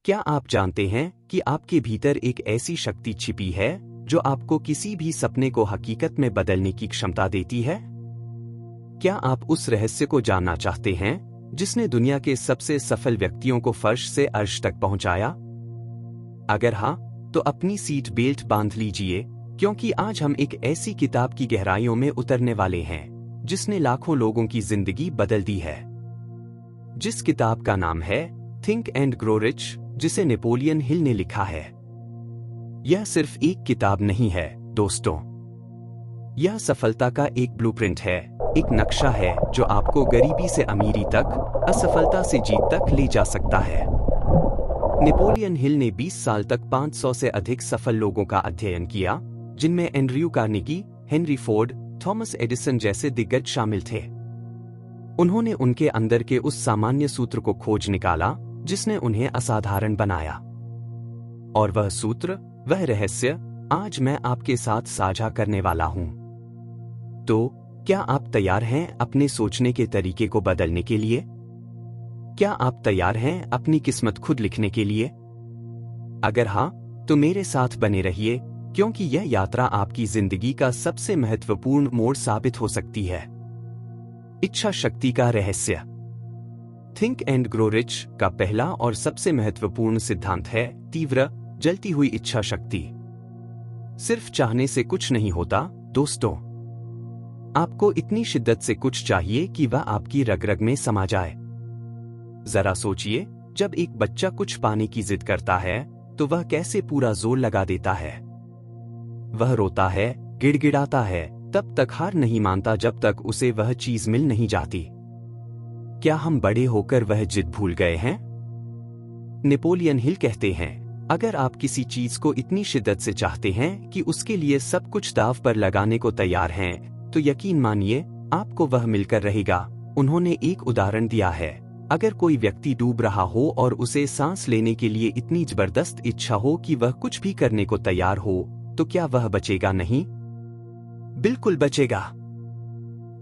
क्या आप जानते हैं कि आपके भीतर एक ऐसी शक्ति छिपी है जो आपको किसी भी सपने को हकीकत में बदलने की क्षमता देती है? क्या आप उस रहस्य को जानना चाहते हैं जिसने दुनिया के सबसे सफल व्यक्तियों को फर्श से अर्श तक पहुंचाया? अगर हाँ, तो अपनी सीट बेल्ट बांध लीजिए, क्योंकि आज हम एक ऐसी किताब की गहराइयों में उतरने वाले हैं जिसने लाखों लोगों की जिंदगी बदल दी है। जिस किताब का नाम है थिंक एंड ग्रो रिच, जिसे नेपोलियन हिल ने लिखा है। यह सिर्फ एक किताब नहीं है दोस्तों, यह सफलता का एक ब्लूप्रिंट है, एक नक्शा है जो आपको गरीबी से अमीरी तक, असफलता से जीत तक ले जा सकता है। नेपोलियन हिल ने 20 साल तक 500 से अधिक सफल लोगों का अध्ययन किया, जिनमें Andrew Carnegie, Henry Ford, Thomas Edison जैसे दिग्गज शामिल थे। उन्होंने उनके अंदर के उस सामान्य सूत्र को खोज निकाला जिसने उन्हें असाधारण बनाया। और वह सूत्र, वह रहस्य, आज मैं आपके साथ साझा करने वाला हूं। तो क्या आप तैयार हैं अपने सोचने के तरीके को बदलने के लिए? क्या आप तैयार हैं अपनी किस्मत खुद लिखने के लिए? अगर हां, तो मेरे साथ बने रहिए, क्योंकि यह यात्रा आपकी जिंदगी का सबसे महत्वपूर्ण मोड़ साबित हो सकती है। इच्छा शक्ति का रहस्य। थिंक एंड ग्रो रिच का पहला और सबसे महत्वपूर्ण सिद्धांत है तीव्र, जलती हुई इच्छा शक्ति। सिर्फ चाहने से कुछ नहीं होता दोस्तों, आपको इतनी शिद्दत से कुछ चाहिए कि वह आपकी रग रग में समा जाए। जरा सोचिए, जब एक बच्चा कुछ पाने की जिद करता है तो वह कैसे पूरा जोर लगा देता है। वह रोता है, गिड़गिड़ाता है, तब तक हार नहीं मानता जब तक उसे वह चीज मिल नहीं जाती। क्या हम बड़े होकर वह जिद भूल गए हैं? नेपोलियन हिल कहते हैं, अगर आप किसी चीज को इतनी शिद्दत से चाहते हैं कि उसके लिए सब कुछ दांव पर लगाने को तैयार हैं, तो यकीन मानिए आपको वह मिलकर रहेगा। उन्होंने एक उदाहरण दिया है, अगर कोई व्यक्ति डूब रहा हो और उसे सांस लेने के लिए इतनी जबरदस्त इच्छा हो कि वह कुछ भी करने को तैयार हो, तो क्या वह बचेगा नहीं? बिल्कुल बचेगा।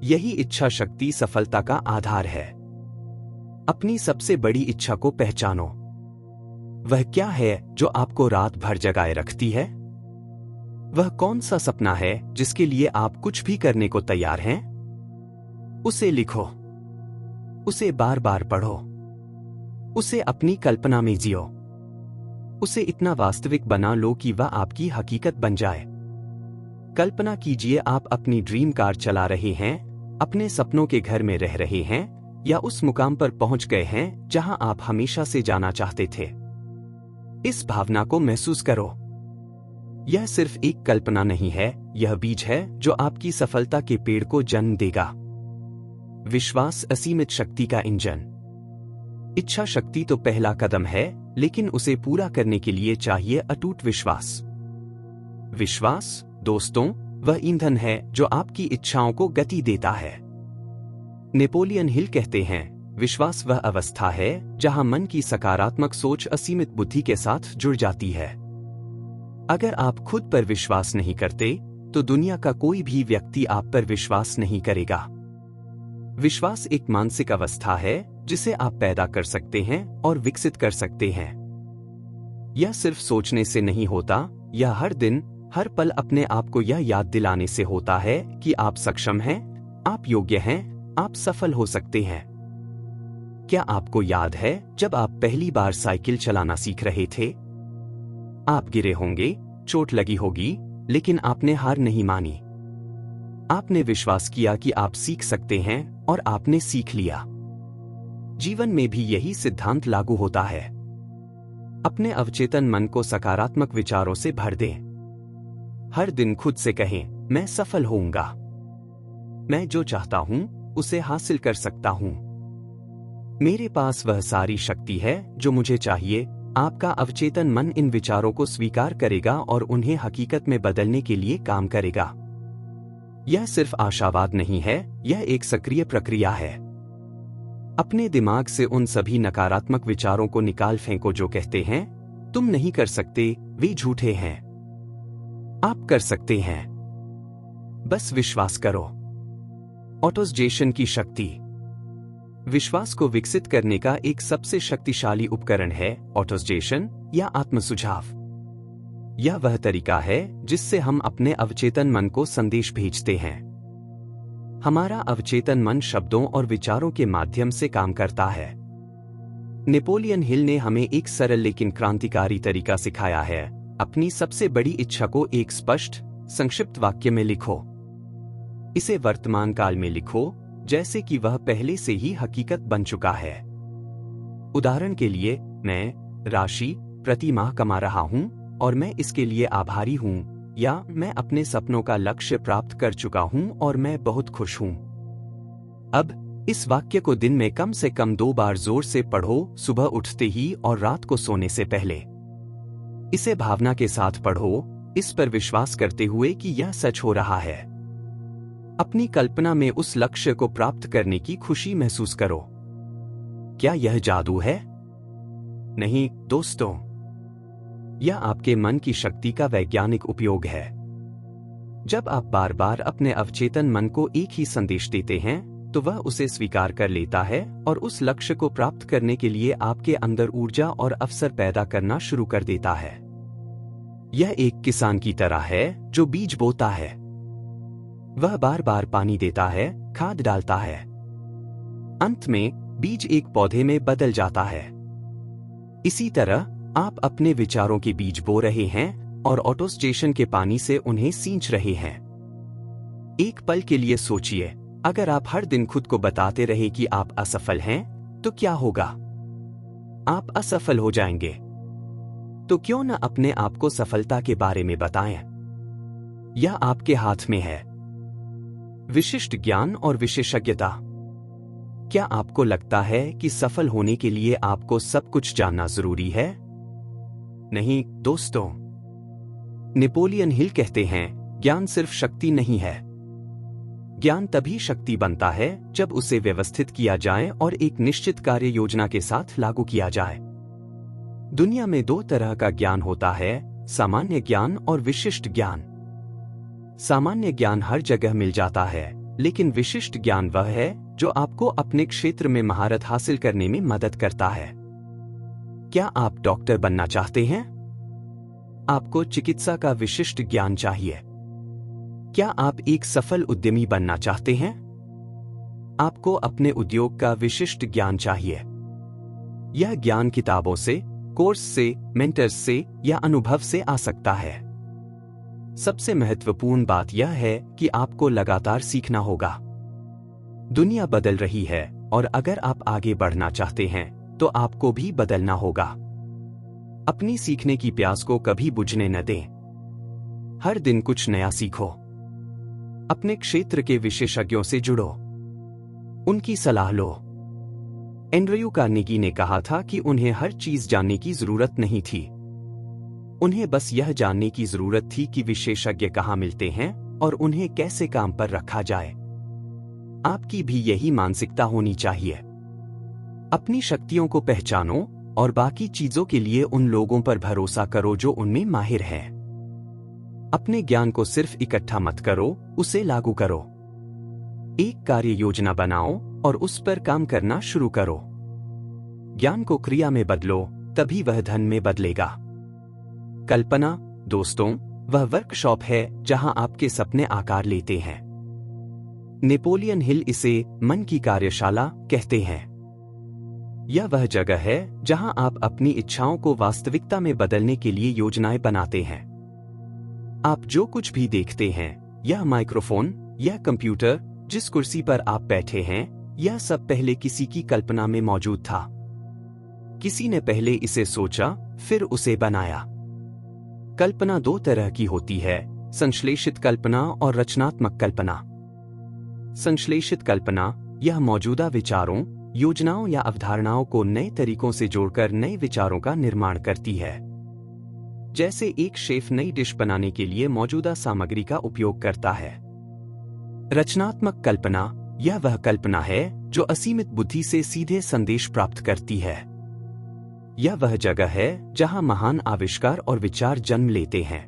यही इच्छा शक्ति सफलता का आधार है। अपनी सबसे बड़ी इच्छा को पहचानो। वह क्या है जो आपको रात भर जगाए रखती है? वह कौन सा सपना है जिसके लिए आप कुछ भी करने को तैयार हैं? उसे लिखो, उसे बार बार पढ़ो, उसे अपनी कल्पना में जियो, उसे इतना वास्तविक बना लो कि वह आपकी हकीकत बन जाए। कल्पना कीजिए आप अपनी ड्रीम कार चला रहे हैं, अपने सपनों के घर में रह रहे हैं, या उस मुकाम पर पहुंच गए हैं जहां आप हमेशा से जाना चाहते थे। इस भावना को महसूस करो। यह सिर्फ एक कल्पना नहीं है, यह बीज है जो आपकी सफलता के पेड़ को जन्म देगा। विश्वास असीमित शक्ति का इंजन। इच्छा शक्ति तो पहला कदम है, लेकिन उसे पूरा करने के लिए चाहिए अटूट विश्वास। विश्वास दोस्तों, वह ईंधन है जो आपकी इच्छाओं को गति देता है। नेपोलियन हिल कहते हैं, विश्वास वह अवस्था है जहां मन की सकारात्मक सोच असीमित बुद्धि के साथ जुड़ जाती है। अगर आप खुद पर विश्वास नहीं करते, तो दुनिया का कोई भी व्यक्ति आप पर विश्वास नहीं करेगा। विश्वास एक मानसिक अवस्था है जिसे आप पैदा कर सकते हैं और विकसित कर सकते हैं। यह सिर्फ सोचने से नहीं होता, यह हर दिन, हर पल अपने आप को यह याद दिलाने से होता है कि आप सक्षम हैं, आप योग्य हैं, आप सफल हो सकते हैं। क्या आपको याद है जब आप पहली बार साइकिल चलाना सीख रहे थे? आप गिरे होंगे, चोट लगी होगी, लेकिन आपने हार नहीं मानी। आपने विश्वास किया कि आप सीख सकते हैं और आपने सीख लिया। जीवन में भी यही सिद्धांत लागू होता है। अपने अवचेतन मन को सकारात्मक विचारों से भर दें। हर दिन खुद से कहें, मैं सफल होऊंगा, मैं जो चाहता हूं उसे हासिल कर सकता हूं, मेरे पास वह सारी शक्ति है जो मुझे चाहिए। आपका अवचेतन मन इन विचारों को स्वीकार करेगा और उन्हें हकीकत में बदलने के लिए काम करेगा। यह सिर्फ आशावाद नहीं है, यह एक सक्रिय प्रक्रिया है। अपने दिमाग से उन सभी नकारात्मक विचारों को निकाल फेंको जो कहते हैं, तुम नहीं कर सकते, वे झूठे हैं। आप कर सकते हैं, बस विश्वास करो। ऑटोसजेशन की शक्ति। विश्वास को विकसित करने का एक सबसे शक्तिशाली उपकरण है ऑटोसजेशन या आत्मसुझाव। यह वह तरीका है जिससे हम अपने अवचेतन मन को संदेश भेजते हैं। हमारा अवचेतन मन शब्दों और विचारों के माध्यम से काम करता है। नेपोलियन हिल ने हमें एक सरल लेकिन क्रांतिकारी तरीका सिखाया है। अपनी सबसे बड़ी इच्छा को एक स्पष्ट, संक्षिप्त वाक्य में लिखो। इसे वर्तमान काल में लिखो, जैसे कि वह पहले से ही हकीकत बन चुका है। उदाहरण के लिए, मैं राशि प्रति माह कमा रहा हूं और मैं इसके लिए आभारी हूं, या मैं अपने सपनों का लक्ष्य प्राप्त कर चुका हूं और मैं बहुत खुश हूं। अब इस वाक्य को दिन में कम से कम 2 बार जोर से पढ़ो, सुबह उठते ही और रात को सोने से पहले। इसे भावना के साथ पढ़ो, इस पर विश्वास करते हुए कि यह सच हो रहा है। अपनी कल्पना में उस लक्ष्य को प्राप्त करने की खुशी महसूस करो। क्या यह जादू है? नहीं दोस्तों, यह आपके मन की शक्ति का वैज्ञानिक उपयोग है। जब आप बार बार अपने अवचेतन मन को एक ही संदेश देते हैं, तो वह उसे स्वीकार कर लेता है और उस लक्ष्य को प्राप्त करने के लिए आपके अंदर ऊर्जा और अवसर पैदा करना शुरू कर देता है। यह एक किसान की तरह है जो बीज बोता है। वह बार बार पानी देता है, खाद डालता है। अंत में बीज एक पौधे में बदल जाता है। इसी तरह आप अपने विचारों के बीज बो रहे हैं और ऑटोसजेशन के पानी से उन्हें सींच रहे हैं। एक पल के लिए सोचिए, अगर आप हर दिन खुद को बताते रहे कि आप असफल हैं, तो क्या होगा? आप असफल हो जाएंगे। तो क्यों न अपने आप को सफलता के बारे में बताएं? यह आपके हाथ में है। विशिष्ट ज्ञान और विशेषज्ञता। क्या आपको लगता है कि सफल होने के लिए आपको सब कुछ जानना जरूरी है? नहीं दोस्तों, नेपोलियन हिल कहते हैं, ज्ञान सिर्फ शक्ति नहीं है। ज्ञान तभी शक्ति बनता है जब उसे व्यवस्थित किया जाए और एक निश्चित कार्य योजना के साथ लागू किया जाए। दुनिया में 2 तरह का ज्ञान होता है, सामान्य ज्ञान और विशिष्ट ज्ञान। सामान्य ज्ञान हर जगह मिल जाता है, लेकिन विशिष्ट ज्ञान वह है जो आपको अपने क्षेत्र में महारत हासिल करने में मदद करता है। क्या आप डॉक्टर बनना चाहते हैं? आपको चिकित्सा का विशिष्ट ज्ञान चाहिए। क्या आप एक सफल उद्यमी बनना चाहते हैं? आपको अपने उद्योग का विशिष्ट ज्ञान चाहिए। यह ज्ञान किताबों से, कोर्स से, मेंटर्स से या अनुभव से आ सकता है। सबसे महत्वपूर्ण बात यह है कि आपको लगातार सीखना होगा। दुनिया बदल रही है और अगर आप आगे बढ़ना चाहते हैं, तो आपको भी बदलना होगा। अपनी सीखने की प्यास को कभी बुझने न दें। हर दिन कुछ नया सीखो। अपने क्षेत्र के विशेषज्ञों से जुड़ो, उनकी सलाह लो। एंड्रयू कार्नेगी ने कहा था कि उन्हें हर चीज जानने की जरूरत नहीं थी। उन्हें बस यह जानने की जरूरत थी कि विशेषज्ञ कहाँ मिलते हैं और उन्हें कैसे काम पर रखा जाए। आपकी भी यही मानसिकता होनी चाहिए। अपनी शक्तियों को पहचानो और बाकी चीजों के लिए उन लोगों पर भरोसा करो जो उनमें माहिर हैं। अपने ज्ञान को सिर्फ इकट्ठा मत करो, उसे लागू करो। एक कार्य योजना बनाओ और उस पर काम करना शुरू करो। ज्ञान को क्रिया में बदलो, तभी वह धन में बदलेगा। कल्पना, दोस्तों, वह वर्कशॉप है जहां आपके सपने आकार लेते हैं। नेपोलियन हिल इसे मन की कार्यशाला कहते हैं। यह वह जगह है जहां आप अपनी इच्छाओं को वास्तविकता में बदलने के लिए योजनाएं बनाते हैं। आप जो कुछ भी देखते हैं, यह माइक्रोफोन, यह कंप्यूटर, जिस कुर्सी पर आप बैठे हैं, यह सब पहले किसी की कल्पना में मौजूद था। किसी ने पहले इसे सोचा, फिर उसे बनाया। कल्पना 2 तरह की होती है, संश्लेषित कल्पना और रचनात्मक कल्पना। संश्लेषित कल्पना यह मौजूदा विचारों, योजनाओं या अवधारणाओं को नए तरीकों से जोड़कर नए विचारों का निर्माण करती है। जैसे एक शेफ नई डिश बनाने के लिए मौजूदा सामग्री का उपयोग करता है। रचनात्मक कल्पना यह वह कल्पना है जो असीमित बुद्धि से सीधे संदेश प्राप्त करती है। यह वह जगह है जहां महान आविष्कार और विचार जन्म लेते हैं।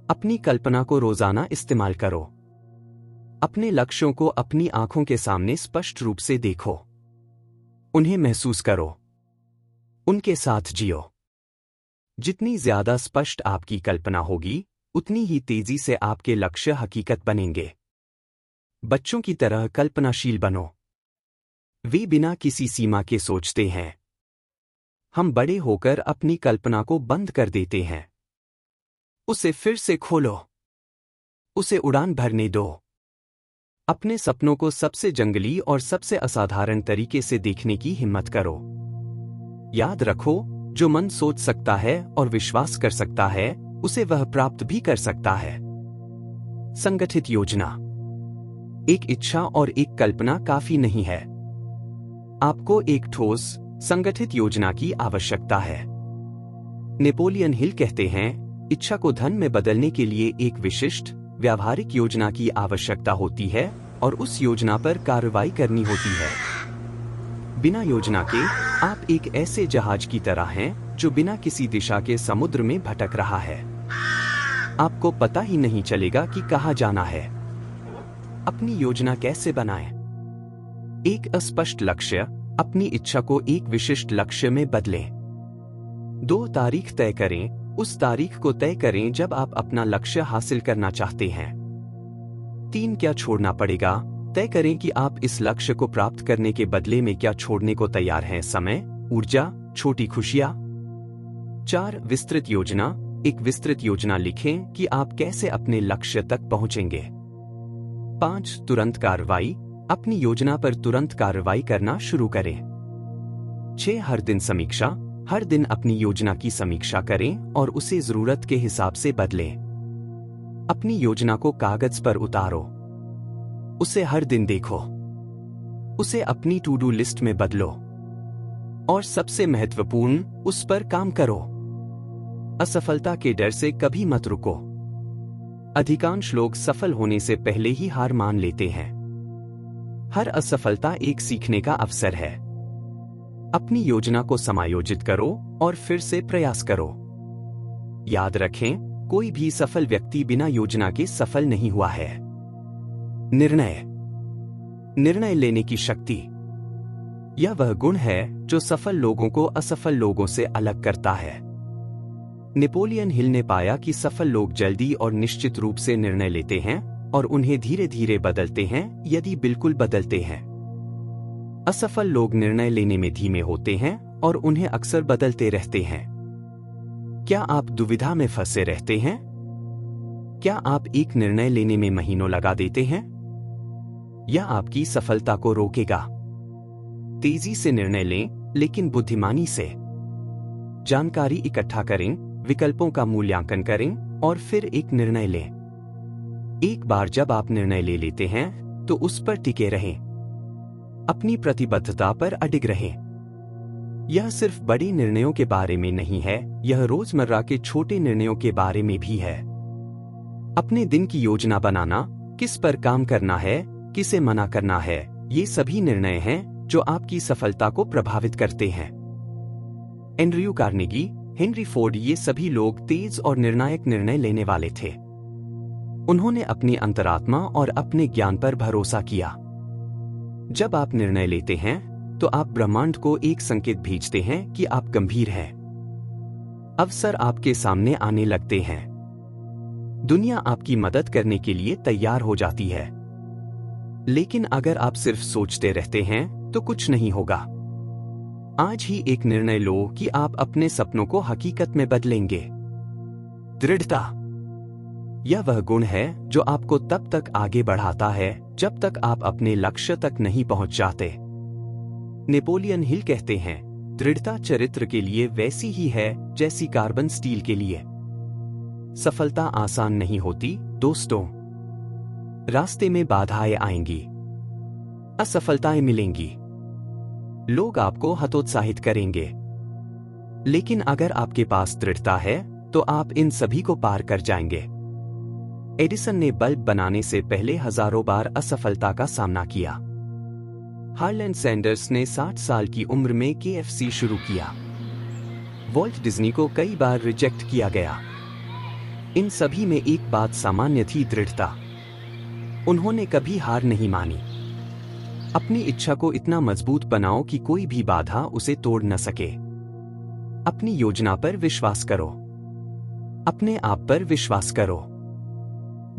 अपनी कल्पना को रोजाना इस्तेमाल करो। अपने लक्ष्यों को अपनी आंखों के सामने स्पष्ट रूप से देखो। उन्हें महसूस करो, उनके साथ जियो। जितनी ज्यादा स्पष्ट आपकी कल्पना होगी, उतनी ही तेजी से आपके लक्ष्य हकीकत बनेंगे। बच्चों की तरह कल्पनाशील बनो। वे बिना किसी सीमा के सोचते हैं। हम बड़े होकर अपनी कल्पना को बंद कर देते हैं। उसे फिर से खोलो, उसे उड़ान भरने दो। अपने सपनों को सबसे जंगली और सबसे असाधारण तरीके से देखने की हिम्मत करो। याद रखो, जो मन सोच सकता है और विश्वास कर सकता है, उसे वह प्राप्त भी कर सकता है। संगठित योजना। एक इच्छा और एक कल्पना काफी नहीं है। आपको एक ठोस, संगठित योजना की आवश्यकता है। नेपोलियन हिल कहते हैं, इच्छा को धन में बदलने के लिए एक विशिष्ट, व्यावहारिक योजना की आवश्यकता होती है और उस योजना पर कार्रवाई करनी होती है। बिना योजना के, आप एक ऐसे जहाज की तरह हैं जो बिना किसी दिशा के समुद्र में भटक रहा है। आपको पता ही नहीं चलेगा कि कहां जाना है। अपनी योजना कैसे बनाएं? एक अस्पष्ट लक्ष्य, अपनी इच्छा को एक विशिष्ट लक्ष्य में बदलें। 2 तारीख तय करें, उस तारीख को तय करें जब आप अपना लक्ष्य हासिल करना चाहते हैं। 3 क्या छोड़ना पड़ेगा, तय करें कि आप इस लक्ष्य को प्राप्त करने के बदले में क्या छोड़ने को तैयार हैं। समय, ऊर्जा, छोटी खुशियां। 4 विस्तृत योजना, एक विस्तृत योजना लिखें कि आप कैसे अपने लक्ष्य तक पहुंचेंगे। 5 तुरंत कार्रवाई, अपनी योजना पर तुरंत कार्रवाई करना शुरू करें। 6 हर दिन समीक्षा, हर दिन अपनी योजना की समीक्षा करें और उसे जरूरत के हिसाब से बदलें। अपनी योजना को कागज पर उतारो, उसे हर दिन देखो, उसे अपनी टू डू लिस्ट में बदलो और सबसे महत्वपूर्ण, उस पर काम करो। असफलता के डर से कभी मत रुको। अधिकांश लोग सफल होने से पहले ही हार मान लेते हैं। हर असफलता एक सीखने का अवसर है। अपनी योजना को समायोजित करो और फिर से प्रयास करो। याद रखें, कोई भी सफल व्यक्ति बिना योजना के सफल नहीं हुआ है। निर्णय लेने की शक्ति। यह वह गुण है जो सफल लोगों को असफल लोगों से अलग करता है। नेपोलियन हिल ने पाया कि सफल लोग जल्दी और निश्चित रूप से निर्णय लेते हैं और उन्हें धीरे धीरे बदलते हैं, यदि बिल्कुल बदलते हैं। असफल लोग निर्णय लेने में धीमे होते हैं और उन्हें अक्सर बदलते रहते हैं। क्या आप दुविधा में फंसे रहते हैं? क्या आप एक निर्णय लेने में महीनों लगा देते हैं? यह आपकी सफलता को रोकेगा। तेजी से निर्णय लें, लेकिन बुद्धिमानी से। जानकारी इकट्ठा करें, विकल्पों का मूल्यांकन करें और फिर एक निर्णय लें। एक बार जब आप निर्णय ले लेते हैं, तो उस पर टिके रहें। अपनी प्रतिबद्धता पर अडिग रहें। यह सिर्फ बड़े निर्णयों के बारे में नहीं है, यह रोजमर्रा के छोटे निर्णयों के बारे में भी है। अपने दिन की योजना बनाना, किस पर काम करना है, किसे मना करना है, ये सभी निर्णय हैं जो आपकी सफलता को प्रभावित करते हैं। एंड्रयू कार्नेगी, हेनरी फोर्ड, ये सभी लोग तेज और निर्णायक निर्णय लेने वाले थे। उन्होंने अपनी अंतरात्मा और अपने ज्ञान पर भरोसा किया। जब आप निर्णय लेते हैं, तो आप ब्रह्मांड को एक संकेत भेजते हैं कि आप गंभीर हैं। अवसर आपके सामने आने लगते हैं। दुनिया आपकी मदद करने के लिए तैयार हो जाती है। लेकिन अगर आप सिर्फ सोचते रहते हैं, तो कुछ नहीं होगा। आज ही एक निर्णय लो कि आप अपने सपनों को हकीकत में बदलेंगे। दृढ़ता। यह वह गुण है जो आपको तब तक आगे बढ़ाता है जब तक आप अपने लक्ष्य तक नहीं पहुंच जाते। नेपोलियन हिल कहते हैं, दृढ़ता चरित्र के लिए वैसी ही है जैसी कार्बन स्टील के लिए। सफलता आसान नहीं होती, दोस्तों। रास्ते में बाधाएं आएंगी, असफलताएं मिलेंगी, लोग आपको हतोत्साहित करेंगे। लेकिन अगर आपके पास दृढ़ता है, तो आप इन सभी को पार कर जाएंगे। एडिसन ने बल्ब बनाने से पहले हजारों बार असफलता का सामना किया। हार्लैंड सैंडर्स ने 60 साल की उम्र में KFC शुरू किया। वॉल्ट डिज्नी को कई बार रिजेक्ट किया गया। इन सभी में एक बात सामान्य थी, दृढ़ता। उन्होंने कभी हार नहीं मानी। अपनी इच्छा को इतना मजबूत बनाओ कि कोई भी बाधा उसे तोड़ न सके। अपनी योजना पर विश्वास करो। अपने आप पर विश्वास करो।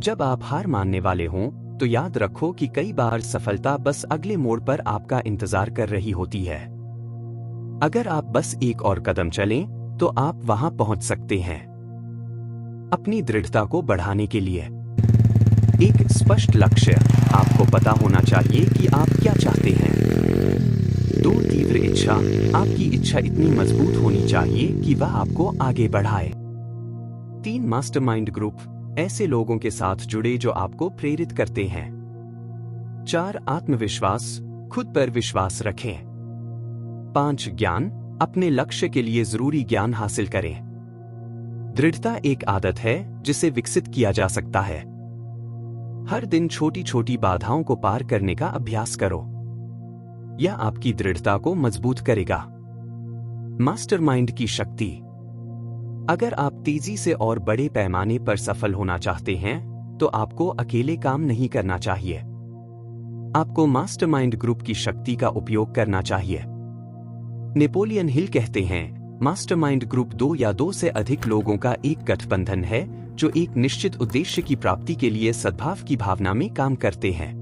जब आप हार मानने वाले हों, तो याद रखो कि कई बार सफलता बस अगले मोड़ पर आपका इंतजार कर रही होती है। अगर आप बस एक और कदम चलें, तो आप वहां पहुंच सकते हैं। अपनी दृढ़ता को बढ़ाने के लिए एक स्पष्ट लक्ष्य। आपको पता होना चाहिए कि आप क्या चाहते हैं। 2 तीव्र इच्छा। आपकी इच्छा इतनी मजबूत होनी चाहिए कि वह आपको आगे बढ़ाए। 3 मास्टरमाइंड ग्रुप। ऐसे लोगों के साथ जुड़े जो आपको प्रेरित करते हैं। 4 आत्मविश्वास। खुद पर विश्वास रखें। 5 ज्ञान। अपने लक्ष्य के लिए जरूरी ज्ञान हासिल करें। दृढ़ता एक आदत है जिसे विकसित किया जा सकता है। हर दिन छोटी छोटी बाधाओं को पार करने का अभ्यास करो। यह आपकी दृढ़ता को मजबूत करेगा। मास्टरमाइंड की शक्ति। अगर आप तेजी से और बड़े पैमाने पर सफल होना चाहते हैं, तो आपको अकेले काम नहीं करना चाहिए। आपको मास्टरमाइंड ग्रुप की शक्ति का उपयोग करना चाहिए। नेपोलियन हिल कहते हैं, मास्टरमाइंड ग्रुप 2 या 2 से अधिक लोगों का एक गठबंधन है जो एक निश्चित उद्देश्य की प्राप्ति के लिए सद्भाव की भावना में काम करते हैं।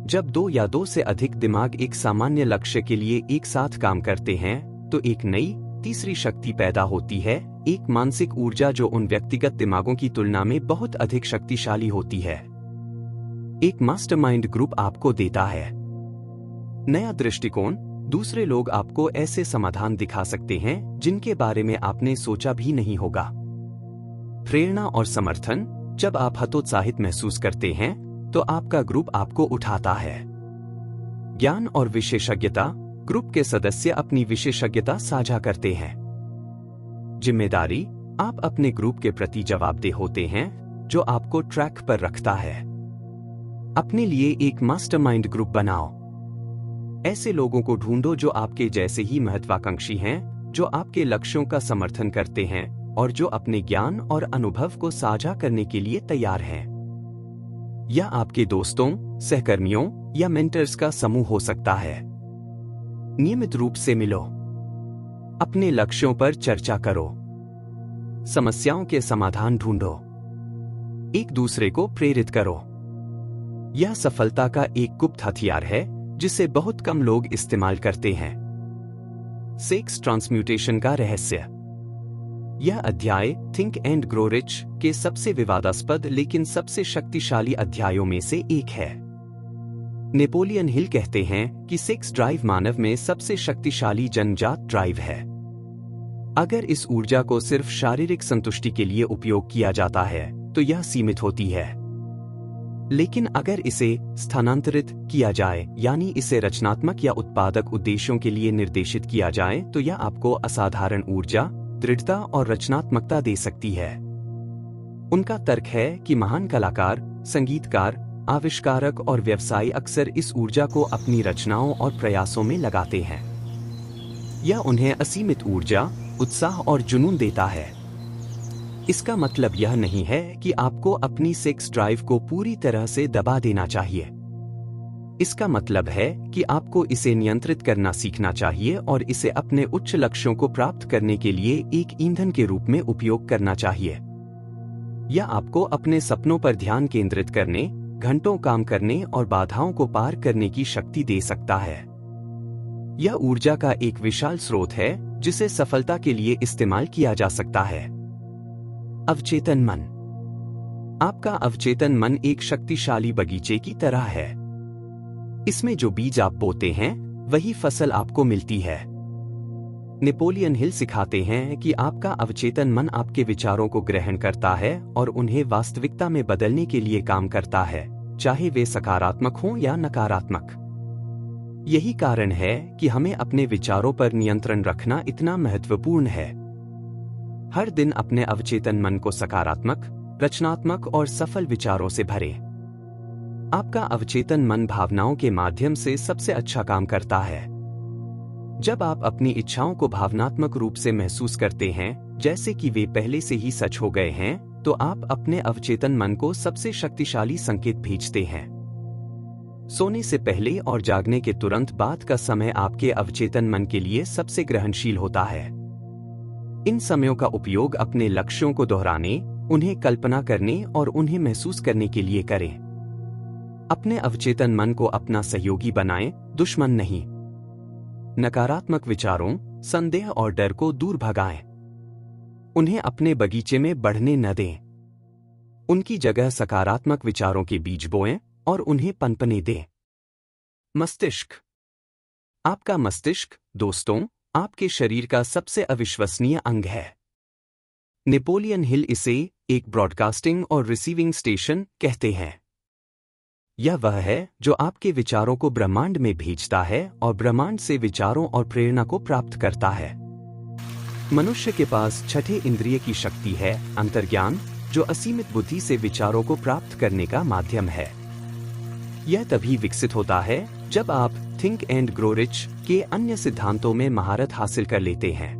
जब 2 या 2 से अधिक दिमाग एक सामान्य लक्ष्य के लिए एक साथ काम करते हैं, तो एक नई तीसरी शक्ति पैदा होती है, एक मानसिक ऊर्जा जो उन व्यक्तिगत दिमागों की तुलना में बहुत अधिक शक्तिशाली होती है। एक मास्टरमाइंड ग्रुप आपको देता है नया दृष्टिकोण। दूसरे लोग आपको ऐसे समाधान दिखा सकते हैं जिनके बारे में आपने सोचा भी नहीं होगा। प्रेरणा और समर्थन। जब आप हतोत्साहित महसूस करते हैं, तो आपका ग्रुप आपको उठाता है। ज्ञान और विशेषज्ञता। ग्रुप के सदस्य अपनी विशेषज्ञता साझा करते हैं। जिम्मेदारी। आप अपने ग्रुप के प्रति जवाबदेह होते हैं, जो आपको ट्रैक पर रखता है। अपने लिए एक मास्टरमाइंड ग्रुप बनाओ। ऐसे लोगों को ढूंढो जो आपके जैसे ही महत्वाकांक्षी हैं, जो आपके लक्ष्यों का समर्थन करते हैं और जो अपने ज्ञान और अनुभव को साझा करने के लिए तैयार हैं। यह आपके दोस्तों, सहकर्मियों या मेंटर्स का समूह हो सकता है। नियमित रूप से मिलो। अपने लक्ष्यों पर चर्चा करो। समस्याओं के समाधान ढूंढो। एक दूसरे को प्रेरित करो। यह सफलता का एक गुप्त हथियार है जिसे बहुत कम लोग इस्तेमाल करते हैं। 6 ट्रांसम्यूटेशन का रहस्य। यह अध्याय थिंक एंड ग्रो रिच के सबसे विवादास्पद लेकिन सबसे शक्तिशाली अध्यायों में से एक है। नेपोलियन हिल कहते हैं कि 6 ड्राइव मानव में सबसे शक्तिशाली जन्मजात ड्राइव है। अगर इस ऊर्जा को सिर्फ शारीरिक संतुष्टि के लिए उपयोग किया जाता है, तो यह सीमित होती है। लेकिन अगर इसे स्थानांतरित किया जाए, यानी इसे रचनात्मक या उत्पादक उद्देश्यों के लिए निर्देशित किया जाए, तो यह आपको असाधारण ऊर्जा, दृढ़ता और रचनात्मकता दे सकती है। उनका तर्क है कि महान कलाकार, संगीतकार, आविष्कारक और व्यवसायी अक्सर इस ऊर्जा को अपनी रचनाओं और प्रयासों में लगाते हैं। यह उन्हें असीमित ऊर्जा, उत्साह और जुनून देता है। इसका मतलब यह नहीं है कि आपको अपनी 6 ड्राइव को पूरी तरह से दबा देना चाहिए। इसका मतलब है कि आपको इसे नियंत्रित करना सीखना चाहिए और इसे अपने उच्च लक्ष्यों को प्राप्त करने के लिए एक ईंधन के रूप में उपयोग करना चाहिए। यह आपको अपने सपनों पर ध्यान केंद्रित करने, घंटों काम करने और बाधाओं को पार करने की शक्ति दे सकता है। यह ऊर्जा का एक विशाल स्रोत है जिसे सफलता के लिए इस्तेमाल किया जा सकता है। अवचेतन मन। आपका अवचेतन मन एक शक्तिशाली बगीचे की तरह है। इसमें जो बीज आप बोते हैं, वही फसल आपको मिलती है। नेपोलियन हिल सिखाते हैं कि आपका अवचेतन मन आपके विचारों को ग्रहण करता है और उन्हें वास्तविकता में बदलने के लिए काम करता है, चाहे वे सकारात्मक हों या नकारात्मक। यही कारण है कि हमें अपने विचारों पर नियंत्रण रखना इतना महत्वपूर्ण है। हर दिन अपने अवचेतन मन को सकारात्मक, रचनात्मक और सफल विचारों से भरें। आपका अवचेतन मन भावनाओं के माध्यम से सबसे अच्छा काम करता है। जब आप अपनी इच्छाओं को भावनात्मक रूप से महसूस करते हैं, जैसे कि वे पहले से ही सच हो गए हैं, तो आप अपने अवचेतन मन को सबसे शक्तिशाली संकेत भेजते हैं। सोने से पहले और जागने के तुरंत बाद का समय आपके अवचेतन मन के लिए सबसे ग्रहणशील होता है। इन समयों का उपयोग अपने लक्ष्यों को दोहराने, उन्हें कल्पना करने और उन्हें महसूस करने के लिए करें। अपने अवचेतन मन को अपना सहयोगी बनाएं, दुश्मन नहीं। नकारात्मक विचारों, संदेह और डर को दूर भगाएं। उन्हें अपने बगीचे में बढ़ने न दें। उनकी जगह सकारात्मक विचारों के बीज बोएं और उन्हें पनपने दें। मस्तिष्क। आपका मस्तिष्क, दोस्तों, आपके शरीर का सबसे अविश्वसनीय अंग है। नेपोलियन हिल इसे एक ब्रॉडकास्टिंग और रिसीविंग स्टेशन कहते हैं। यह वह है जो आपके विचारों को ब्रह्मांड में भेजता है और ब्रह्मांड से विचारों और प्रेरणा को प्राप्त करता है। मनुष्य के पास छठे इंद्रिय की शक्ति है, अंतर्ज्ञान, जो असीमित बुद्धि से विचारों को प्राप्त करने का माध्यम है। यह तभी विकसित होता है जब आप थिंक एंड ग्रो रिच के अन्य सिद्धांतों में महारत हासिल कर लेते हैं।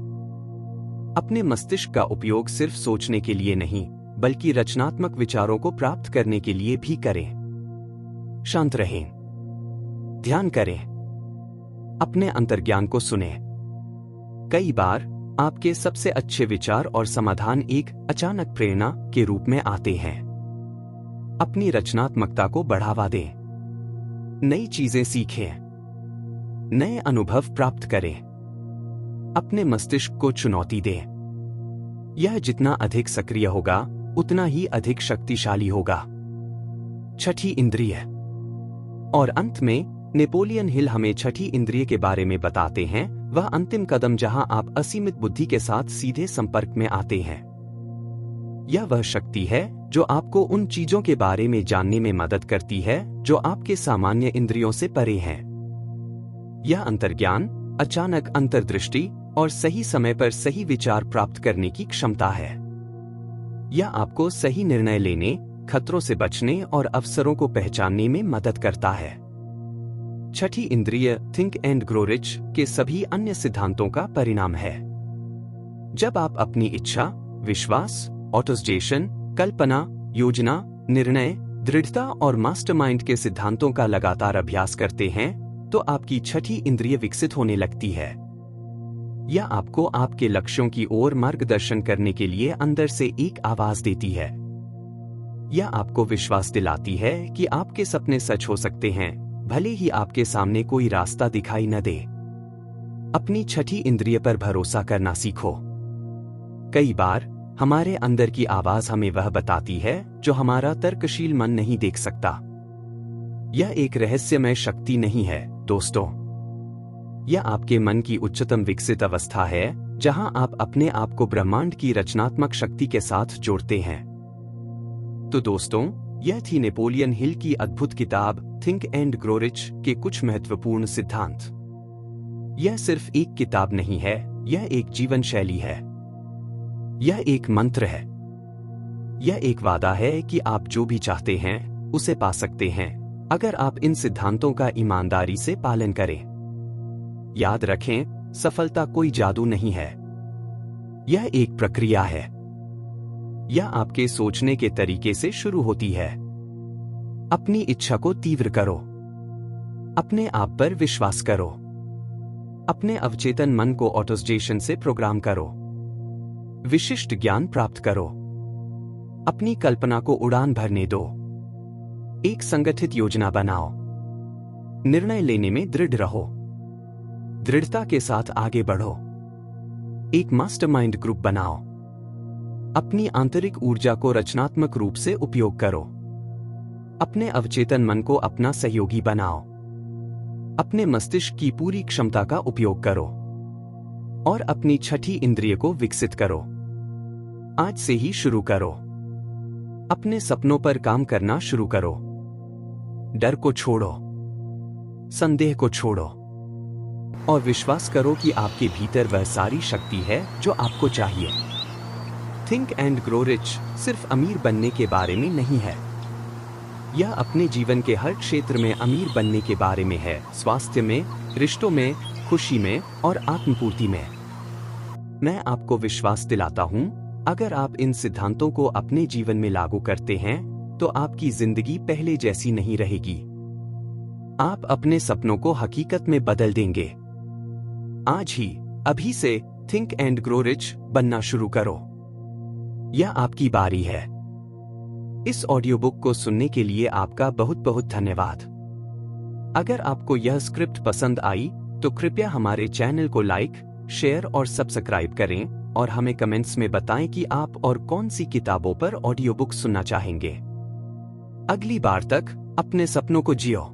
अपने मस्तिष्क का उपयोग सिर्फ सोचने के लिए नहीं, बल्कि रचनात्मक विचारों को प्राप्त करने के लिए भी करें। शांत रहें, ध्यान करें, अपने अंतर्ज्ञान को सुनें। कई बार आपके सबसे अच्छे विचार और समाधान एक अचानक प्रेरणा के रूप में आते हैं। अपनी रचनात्मकता को बढ़ावा दें, नई चीजें सीखें, नए अनुभव प्राप्त करें। अपने मस्तिष्क को चुनौती दें। यह जितना अधिक सक्रिय होगा, उतना ही अधिक शक्तिशाली होगा। छठी इंद्रिय। और अंत में नेपोलियन हिल हमें छठी इंद्रिय के बारे में बताते हैं, वह अंतिम कदम जहां आप असीमित बुद्धि के साथ सीधे संपर्क में आते हैं। यह वह शक्ति है जो आपको उन चीजों के बारे में जानने में मदद करती है जो आपके सामान्य इंद्रियों से परे हैं। यह अंतर्ज्ञान, अचानक अंतर्दृष्टि और सही समय पर सही विचार प्राप्त करने की क्षमता है। यह आपको सही निर्णय लेने, खतरों से बचने और अवसरों को पहचानने में मदद करता है। छठी इंद्रिय थिंक एंड ग्रो रिच के सभी अन्य सिद्धांतों का परिणाम है। जब आप अपनी इच्छा, विश्वास, ऑटोसजेशन, कल्पना, योजना, निर्णय, दृढ़ता और मास्टरमाइंड के सिद्धांतों का लगातार अभ्यास करते हैं, तो आपकी छठी इंद्रिय विकसित होने लगती है। यह आपको आपके लक्ष्यों की ओर मार्गदर्शन करने के लिए अंदर से एक आवाज देती है। यह आपको विश्वास दिलाती है कि आपके सपने सच हो सकते हैं, भले ही आपके सामने कोई रास्ता दिखाई न दे। अपनी छठी इंद्रिय पर भरोसा करना सीखो। कई बार हमारे अंदर की आवाज हमें वह बताती है जो हमारा तर्कशील मन नहीं देख सकता। यह एक रहस्यमय शक्ति नहीं है, दोस्तों। यह आपके मन की उच्चतम विकसित अवस्था है, जहां आप अपने आप को ब्रह्मांड की रचनात्मक शक्ति के साथ जोड़ते हैं। तो दोस्तों, यह थी नेपोलियन हिल की अद्भुत किताब थिंक एंड ग्रो रिच के कुछ महत्वपूर्ण सिद्धांत। यह सिर्फ एक किताब नहीं है, यह एक जीवन शैली है। यह एक मंत्र है। यह एक वादा है कि आप जो भी चाहते हैं उसे पा सकते हैं, अगर आप इन सिद्धांतों का ईमानदारी से पालन करें। याद रखें, सफलता कोई जादू नहीं है। यह एक प्रक्रिया है। यह आपके सोचने के तरीके से शुरू होती है। अपनी इच्छा को तीव्र करो। अपने आप पर विश्वास करो। अपने अवचेतन मन को ऑटोसजेशन से प्रोग्राम करो। विशिष्ट ज्ञान प्राप्त करो। अपनी कल्पना को उड़ान भरने दो। एक संगठित योजना बनाओ। निर्णय लेने में दृढ़ रहो। दृढ़ता के साथ आगे बढ़ो। एक मास्टरमाइंड ग्रुप बनाओ। अपनी आंतरिक ऊर्जा को रचनात्मक रूप से उपयोग करो। अपने अवचेतन मन को अपना सहयोगी बनाओ। अपने मस्तिष्क की पूरी क्षमता का उपयोग करो और अपनी छठी इंद्रिय को विकसित करो। आज से ही शुरू करो। अपने सपनों पर काम करना शुरू करो। डर को छोड़ो, संदेह को छोड़ो और विश्वास करो कि आपके भीतर वह सारी शक्ति है जो आपको चाहिए। थिंक एंड ग्रो रिच सिर्फ अमीर बनने के बारे में नहीं है। यह अपने जीवन के हर क्षेत्र में अमीर बनने के बारे में है। स्वास्थ्य में, रिश्तों में, खुशी में और आत्मपूर्ति में। मैं आपको विश्वास दिलाता हूं, अगर आप इन सिद्धांतों को अपने जीवन में लागू करते हैं तो आपकी जिंदगी पहले जैसी नहीं रहेगी। आप अपने सपनों को हकीकत में बदल देंगे। आज ही, अभी से थिंक एंड ग्रो रिच बनना शुरू करो। यह आपकी बारी है। इस ऑडियो बुक को सुनने के लिए आपका बहुत बहुत धन्यवाद। अगर आपको यह स्क्रिप्ट पसंद आई तो कृपया हमारे चैनल को लाइक, शेयर और सब्सक्राइब करें और हमें कमेंट्स में बताएं कि आप और कौन सी किताबों पर ऑडियो बुक सुनना चाहेंगे। अगली बार तक अपने सपनों को जियो।